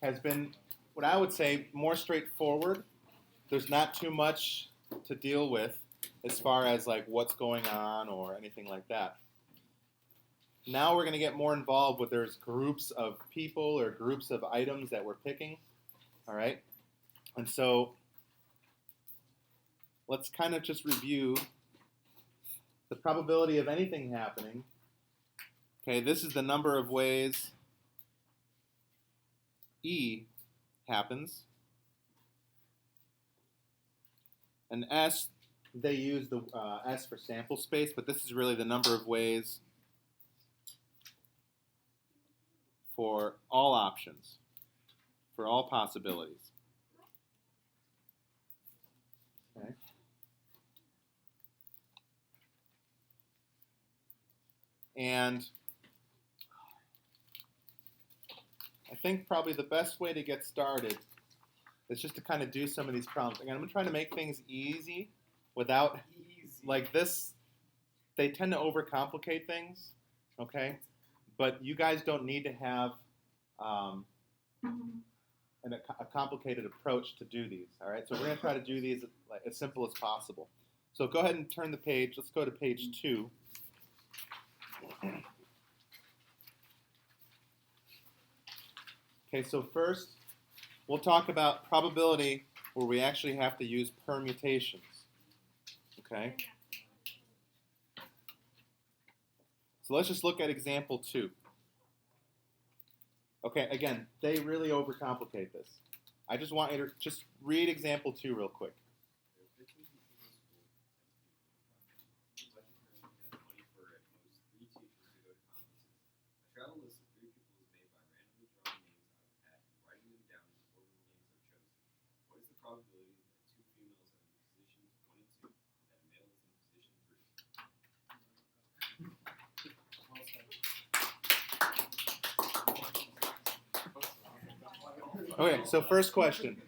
has been, what I would say, more straightforward. There's not too much to deal with as far as like what's going on or anything like that. Now we're going to get more involved with there's groups of people or groups of items that we're picking. All right. And so let's kind of just review the probability of anything happening. Okay, this is the number of ways E happens. And S, they use the S for sample space, but this is really the number of ways for all options, for all possibilities. Okay. And I think probably the best way to get started is just to kind of do some of these problems. Again, I'm going to try to make things easy without, like this, they tend to overcomplicate things, okay? But you guys don't need to have a complicated approach to do these, all right? So we're going to try to do these like, as simple as possible. So go ahead and turn the page. Let's go to page 2. Okay, so first, we'll talk about probability where we actually have to use permutations, okay? So let's just look at example 2. Okay, again, they really overcomplicate this. I just want you to just read example 2 real quick. Okay, so first question.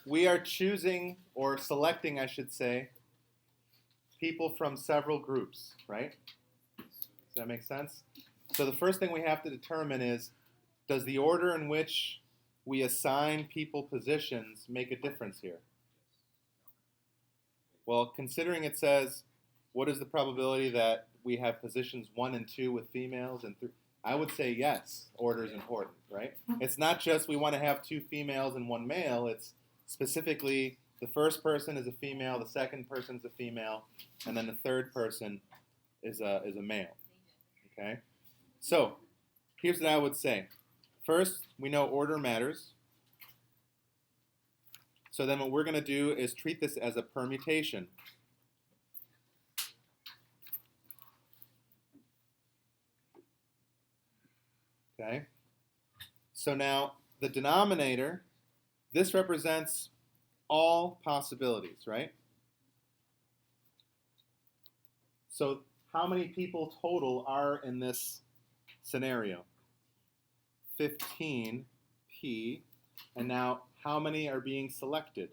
We are choosing, or selecting, I should say, people from several groups, right? Does that make sense? So the first thing we have to determine is, does the order in which we assign people positions make a difference here? Well, considering it says, what is the probability that we have positions 1 and 2 with females and 3? I would say yes, order is important, right? It's not just we want to have 2 females and 1 male. It's specifically the first person is a female, the second person is a female, and then the third person is a male, okay? So here's what I would say. First, we know order matters. So then what we're going to do is treat this as a permutation. Okay, so now the denominator, this represents all possibilities, right? So how many people total are in this scenario? 15p, and now how many are being selected?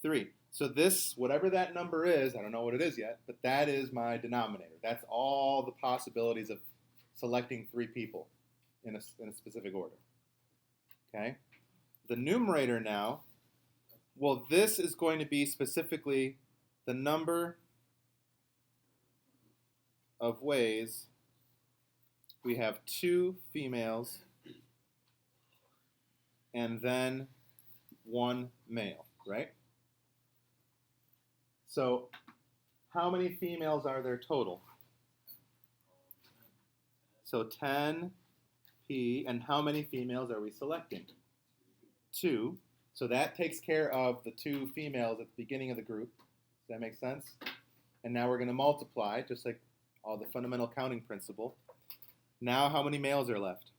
3. So this, whatever that number is, I don't know what it is yet, but that is my denominator. That's all the possibilities of selecting 3 people in a specific order. Okay? The numerator now, well, this is going to be specifically the number of ways we have 2 females and then 1 male, right? So how many females are there total? So 10p, and how many females are we selecting? 2. So that takes care of the 2 females at the beginning of the group. Does that make sense? And now we're going to multiply, just like all the fundamental counting principle. Now how many males are left?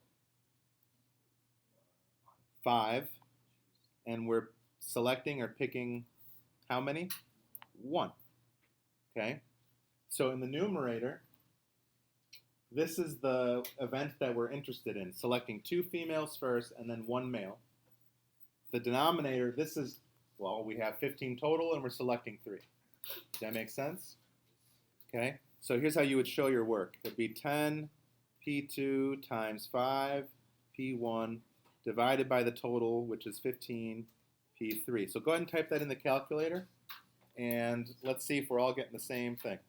5. And we're selecting or picking how many? 1. Okay? So in the numerator, this is the event that we're interested in, selecting 2 females first and then 1 male. The denominator, this is, well, we have 15 total and we're selecting 3. Does that make sense? Okay, so here's how you would show your work. It would be 10p P2 times 5 P1 divided by the total, which is 15 P3. So go ahead and type that in the calculator, and let's see if we're all getting the same thing.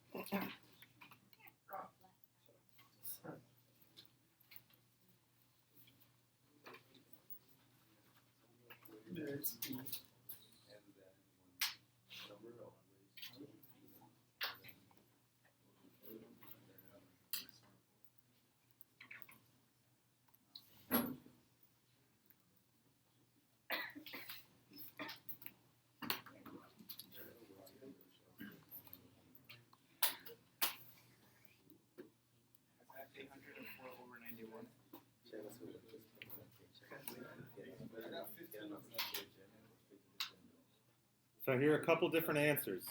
So here are a couple different answers.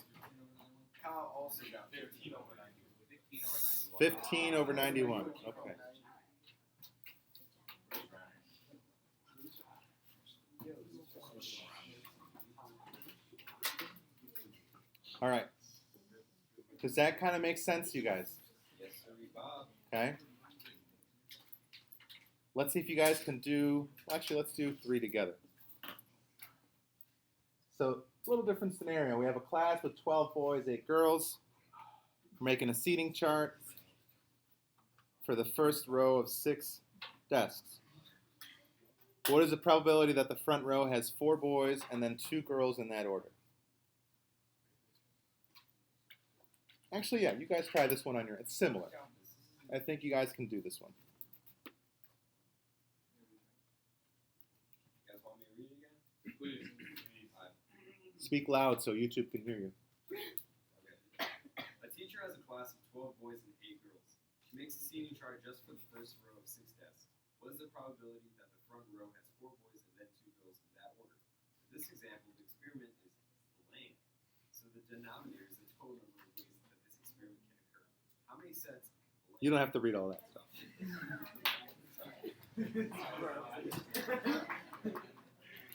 Kyle also got 15 over 91. 15 over 91. Okay. All right. Does that kind of make sense, you guys? Yes, sir, Bob. Okay. Let's see if you guys can do, actually, let's do 3 together. So, a little different scenario. We have a class with 12 boys, 8 girls. We're making a seating chart for the first row of 6 desks. What is the probability that the front row has 4 boys and then 2 girls in that order? Actually, yeah, you guys try this one on your own. It's similar. I think you guys can do this one. You guys want me to read it again? Please. Speak loud so YouTube can hear you. Okay. A teacher has a class of 12 boys and 8 girls. She makes a seating chart just for the first row of 6 desks. What is the probability that the front row has 4 boys and then 2 girls in that order? For this example, the experiment is blank, so the denominator is the total number of ways that this experiment can occur. How many sets? You don't have to read all that stuff.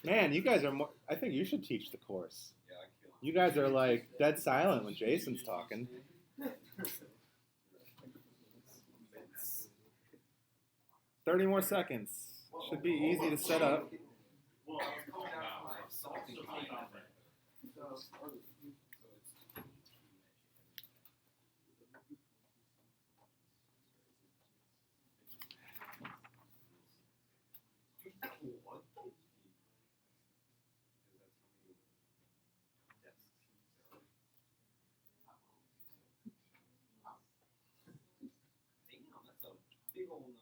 Man, you guys are more, I think you should teach the course. Yeah, I killed. You guys are like dead silent when Jason's talking. 30 more seconds. Should be easy to set up. Well, I was coming out of my salting line. Damn, that's a big old number.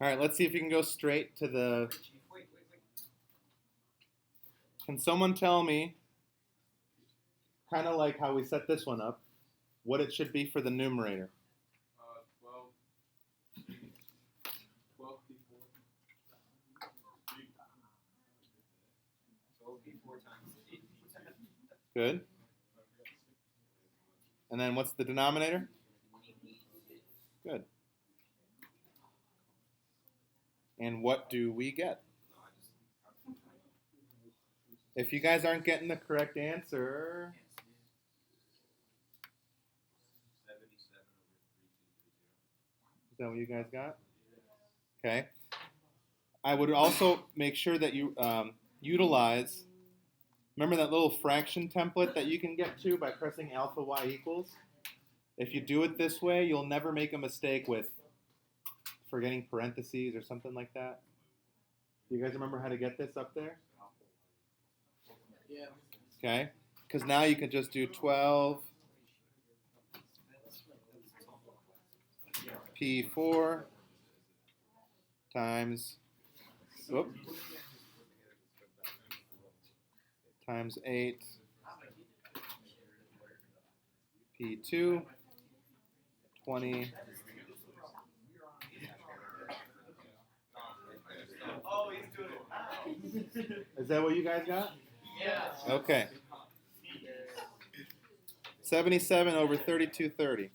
All right, let's see if you can go straight to the... Wait. Can someone tell me, kind of like how we set this one up, what it should be for the numerator? 12 P4. 12 P4 times 8 P10. Good. And then what's the denominator? Good. And what do we get? If you guys aren't getting the correct answer, 77 over 3230. is that what you guys got? Okay. I would also make sure that you utilize, remember that little fraction template that you can get to by pressing alpha y equals? If you do it this way, you'll never make a mistake with forgetting parentheses or something like that. Do you guys remember how to get this up there? Yeah. Okay. Because now you can just do 12 P4 times, times 8 P2, 20. Oh, he's doing it. Is that what you guys got? Yeah. Okay. 77 over 3230.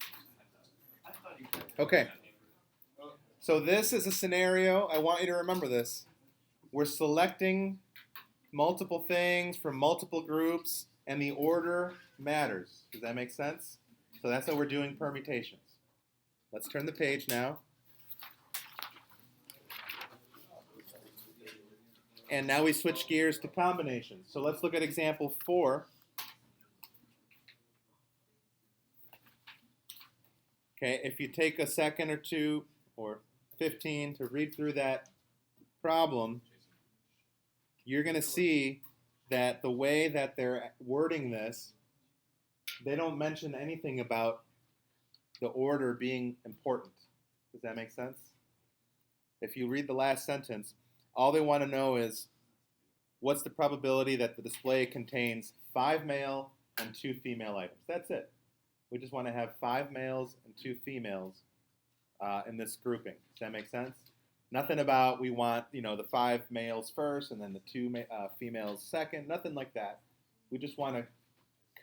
Okay. So this is a scenario. I want you to remember this. We're selecting multiple things from multiple groups, and the order matters. Does that make sense? So that's how we're doing permutations. Let's turn the page now. And now we switch gears to combinations. So let's look at example 4. Okay, if you take a second or two or 15 to read through that problem, you're going to see that the way that they're wording this, they don't mention anything about the order being important. Does that make sense? If you read the last sentence, all they want to know is what's the probability that the display contains 5 male and 2 female items. That's it. We just want to have 5 males and 2 females in this grouping. Does that make sense? Nothing about we want the 5 males first and then the 2 females second. Nothing like that. We just want to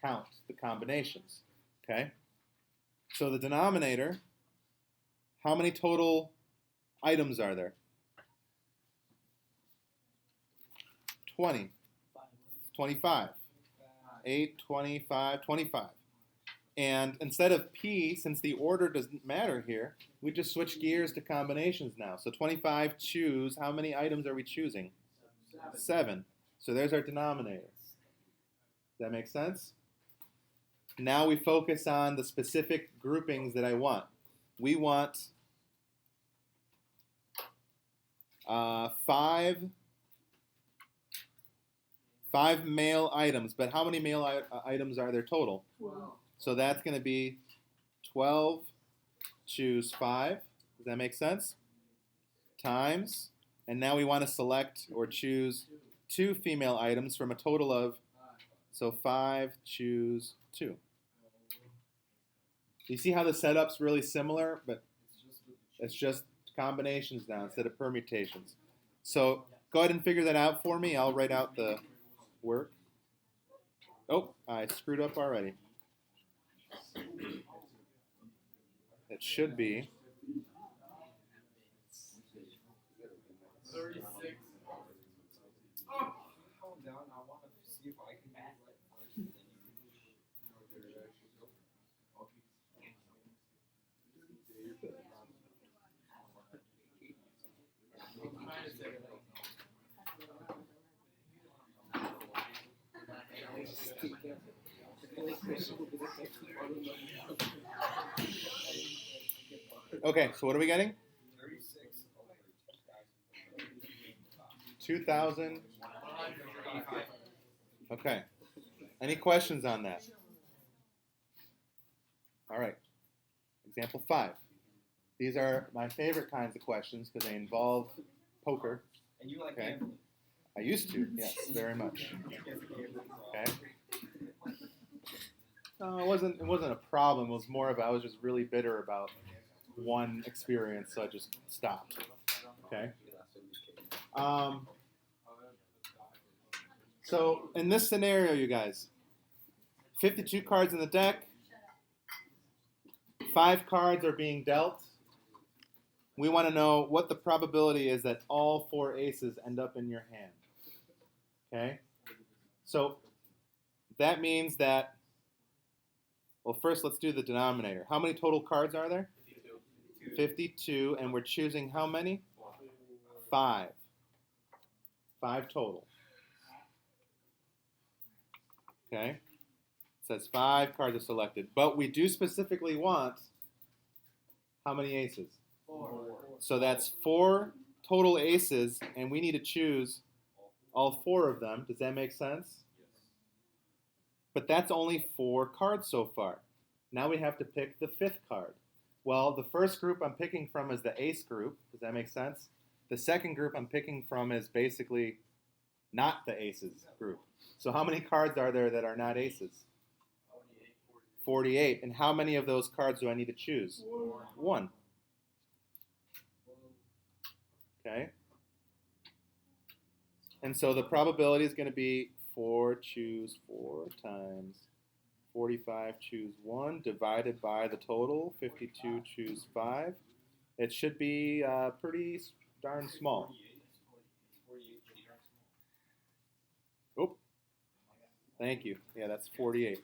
count the combinations. Okay. So the denominator. How many total items are there? 20, 25, 8, 25, 25. And instead of P, since the order doesn't matter here, we just switch gears to combinations now. So 25 choose, how many items are we choosing? 7. So there's our denominator. Does that make sense? Now we focus on the specific groupings that I want. We want 5 male items, but how many male items are there total? 12. So that's going to be 12 choose 5. Does that make sense? Times, and now we want to select or choose 2 female items from a total of, so 5 choose 2. You see how the setup's really similar, but it's just combinations now instead of permutations. So go ahead and figure that out for me. I'll write out the work. Oh, I screwed up already. It should be 36. Oh, calm down. I want to see if I can do it first. And then okay. So what are we getting? 36 over 2,000. Okay. Any questions on that? All right. Example 5. These are my favorite kinds of questions because they involve poker. And you like Okay. gambling? I used to, yes, very much. Okay. No, it wasn't a problem. It was more of I was just really bitter about one experience, so I just stopped. Okay. So in this scenario, you guys, 52 cards in the deck. 5 cards are being dealt. We want to know what the probability is that all 4 aces end up in your hand. Okay? So that means that, well, first let's do the denominator. How many total cards are there? 52, and we're choosing how many? 5. 5 total. Okay? It says 5 cards are selected. But we do specifically want how many aces? 4. So that's 4 total aces, and we need to choose all 4 of them. Does that make sense? But that's only 4 cards so far. Now we have to pick the 5th card. Well, the first group I'm picking from is the ace group. Does that make sense? The second group I'm picking from is basically not the aces group. So how many cards are there that are not aces? 48. And how many of those cards do I need to choose? One. Okay. And so the probability is going to be 4 choose 4 times 45 choose 1 divided by the total, 52 choose 5. It should be pretty darn small. Oh, thank you. Yeah, that's 48.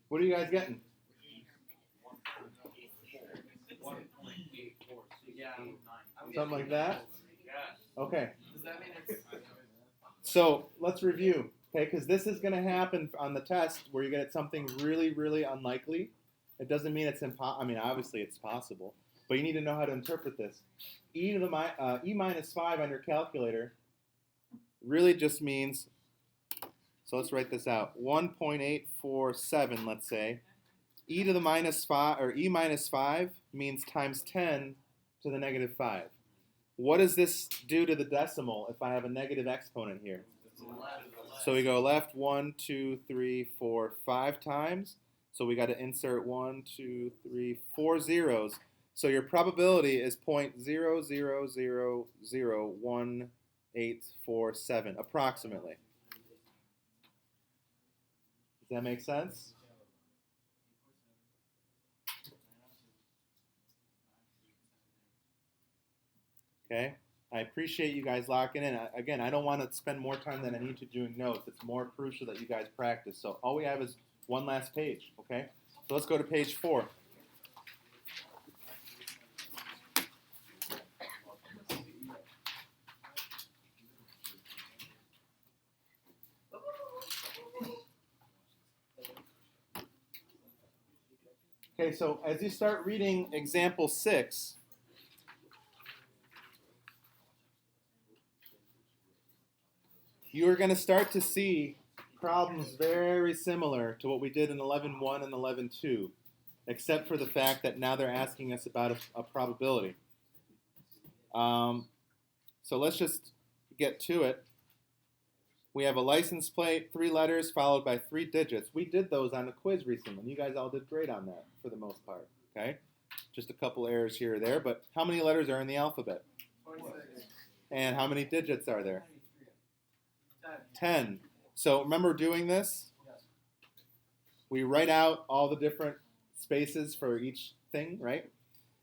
What are you guys getting? Something like that? Okay. So let's review, okay? Because this is going to happen on the test where you get something really, really unlikely. It doesn't mean it's impossible. I mean, obviously it's possible, but you need to know how to interpret this. E minus 5 on your calculator really just means, so let's write this out, 1.847, let's say. E to the minus 5, or E minus 5 means times 10 to the negative 5. What does this do to the decimal if I have a negative exponent here? So we go left 1, 2, 3, 4, 5 times. So we got to insert 1, 2, 3, 4 zeros. So your probability is 0.00001847 approximately. Does that make sense? Okay. I appreciate you guys locking in. Again, I don't want to spend more time than I need to doing notes. It's more crucial that you guys practice. So all we have is one last page, okay? So let's go to page 4. Okay, so as you start reading example 6, you are going to start to see problems very similar to what we did in 11.1 and 11.2, except for the fact that now they're asking us about a probability. So let's just get to it. We have a license plate, 3 letters followed by 3 digits. We did those on a quiz recently. You guys all did great on that for the most part. Okay, just a couple errors here or there, but how many letters are in the alphabet? 26. And how many digits are there? 10. So remember doing this? We write out all the different spaces for each thing, right?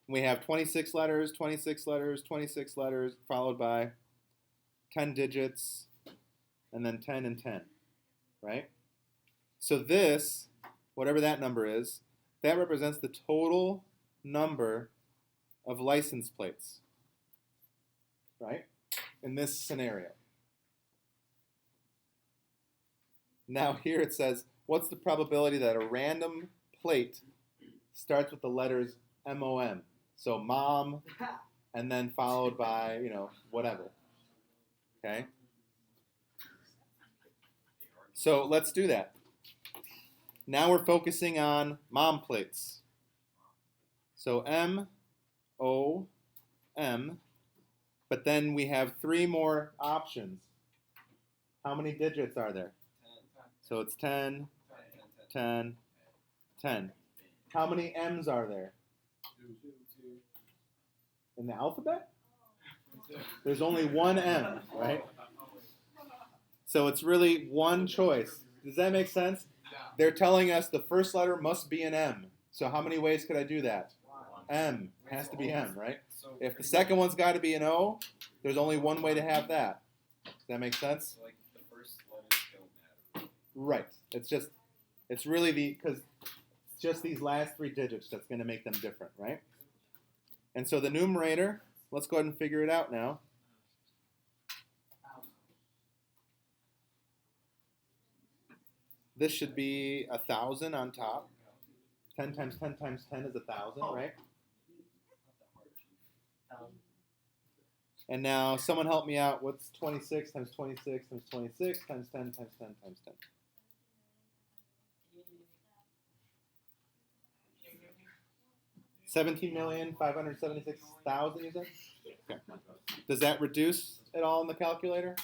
We have 26 letters, 26 letters, 26 letters, followed by 10 digits, and then 10 and 10, right? So this, whatever that number is, that represents the total number of license plates, right? In this scenario. Now here it says, what's the probability that a random plate starts with the letters MOM? So mom, and then followed by, whatever. Okay? So let's do that. Now we're focusing on mom plates. So M-O-M, but then we have 3 more options. How many digits are there? So it's 10, 10, 10. How many M's are there? 2. In the alphabet? There's only one M, right? So it's really one choice. Does that make sense? They're telling us the first letter must be an M. So how many ways could I do that? M. Has to be M, right? If the second one's got to be an O, there's only one way to have that. Does that make sense? So, like, the first letters don't matter. Right. It's really because it's just these last 3 digits that's going to make them different, right? And so the numerator, let's go ahead and figure it out now. This should be 1,000 on top. 10 times 10 times 10 is 1,000, right? And now someone help me out. What's 26 times 26 times 26 times 10 times 10 times 10? 17,576,000, you said? Okay. Does that reduce at all in the calculator?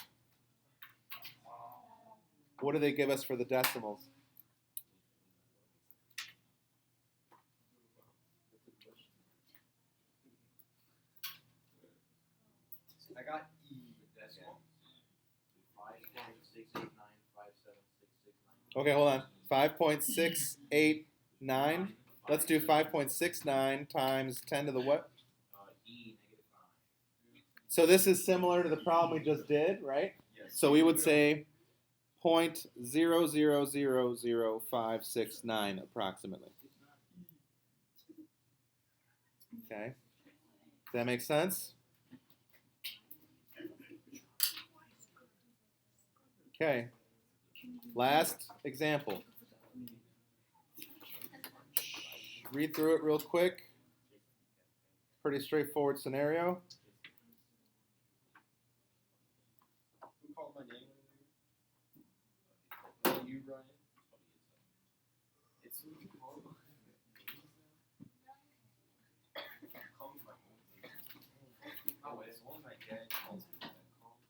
What do they give us for the decimals? I got E. Okay, hold on. 5.689. Let's do 5.69 times 10 to the what? So this is similar to the problem we just did, right? Yes. So we would say 0.0000569 approximately. Okay. Does that make sense? Okay. Last example. Read through it real quick. Pretty straightforward scenario. Who called my name earlier? You, Ryan? It's who you called. Call me my own name. Oh, it's one my dad calls me that. Call me.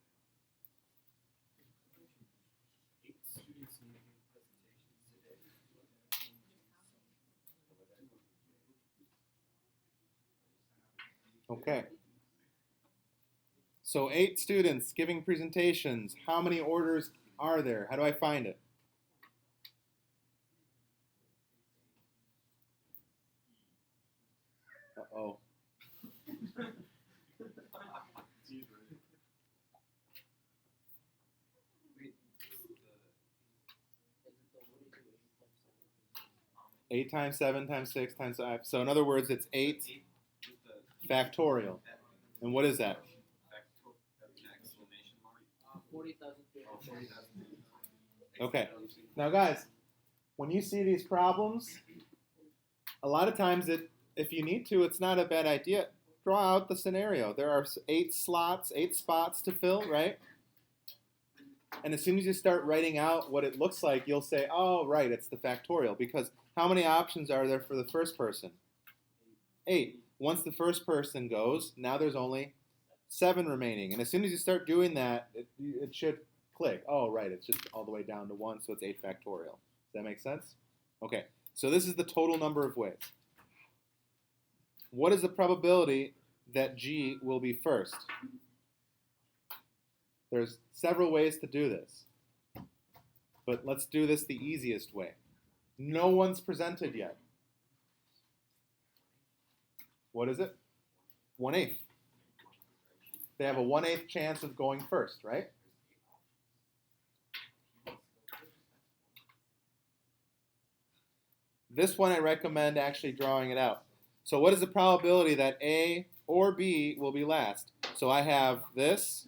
8 students making presentations today. Okay. So 8 students giving presentations. How many orders are there? How do I find it? Uh-oh. Eight times 7 times 6 times 5. So in other words, it's 8 factorial. And what is that? 40,000. Okay. Now, guys, when you see these problems, a lot of times, if you need to, it's not a bad idea. Draw out the scenario. There are 8 slots, 8 spots to fill, right? And as soon as you start writing out what it looks like, you'll say, oh, right, it's the factorial. Because how many options are there for the first person? 8. Once the first person goes, now there's only 7 remaining. And as soon as you start doing that, it should click. Oh, right, it's just all the way down to 1, so it's 8 factorial. Does that make sense? Okay, so this is the total number of ways. What is the probability that G will be first? There's several ways to do this. But let's do this the easiest way. No one's presented yet. What is it? 1/8. They have a 1/8 chance of going first, right? This one I recommend actually drawing it out. So what is the probability that A or B will be last? So I have this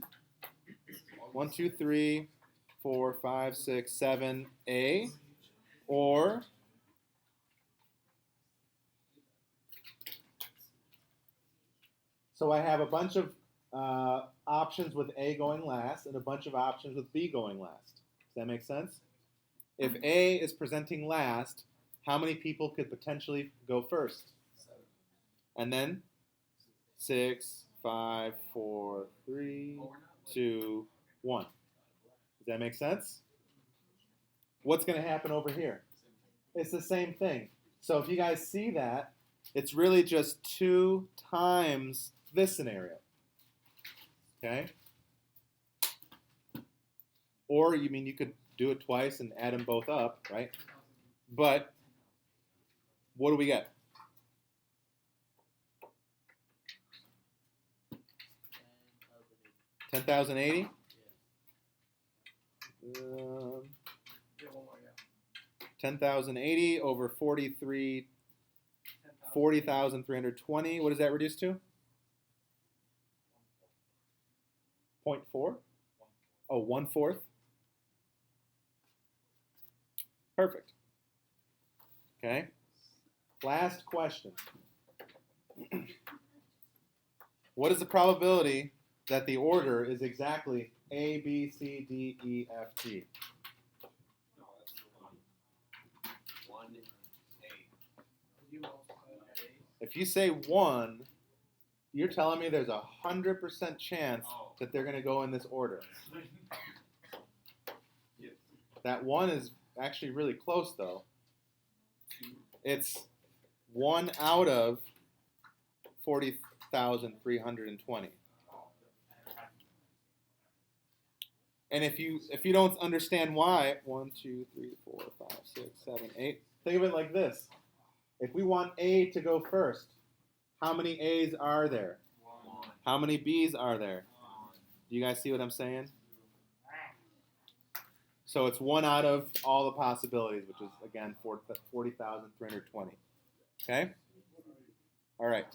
1, 2, 3, 4, 5, 6, 7, A, or so I have a bunch of options with A going last and a bunch of options with B going last. Does that make sense? If A is presenting last, how many people could potentially go first? And then 6, 5, 4, 3, 2, 1. Does that make sense? What's going to happen over here? It's the same thing. So if you guys see that, it's really just 2 times this scenario. Okay? Or you could do it twice and add them both up, right? But what do we get? 10,080? 10,080 over 40,320. What does that reduce to? 0.4? Oh, 1/4? Perfect. Okay. Last question. What is the probability that the order is exactly A, B, C, D, E, F, G? No, that's the one. 1, 8. You multiply by 8. If you say 1, you're telling me there's 100% chance that they're going to go in this order. Yes. That 1 is actually really close, though. 2. It's 1 out of 40,320. And if you don't understand why, 1, 2, 3, 4, 5, 6, 7, 8. Think of it like this: if we want A to go first, how many A's are there? 1. How many B's are there? Do you guys see what I'm saying? So it's 1 out of all the possibilities, which is again 40,320. Okay. All right.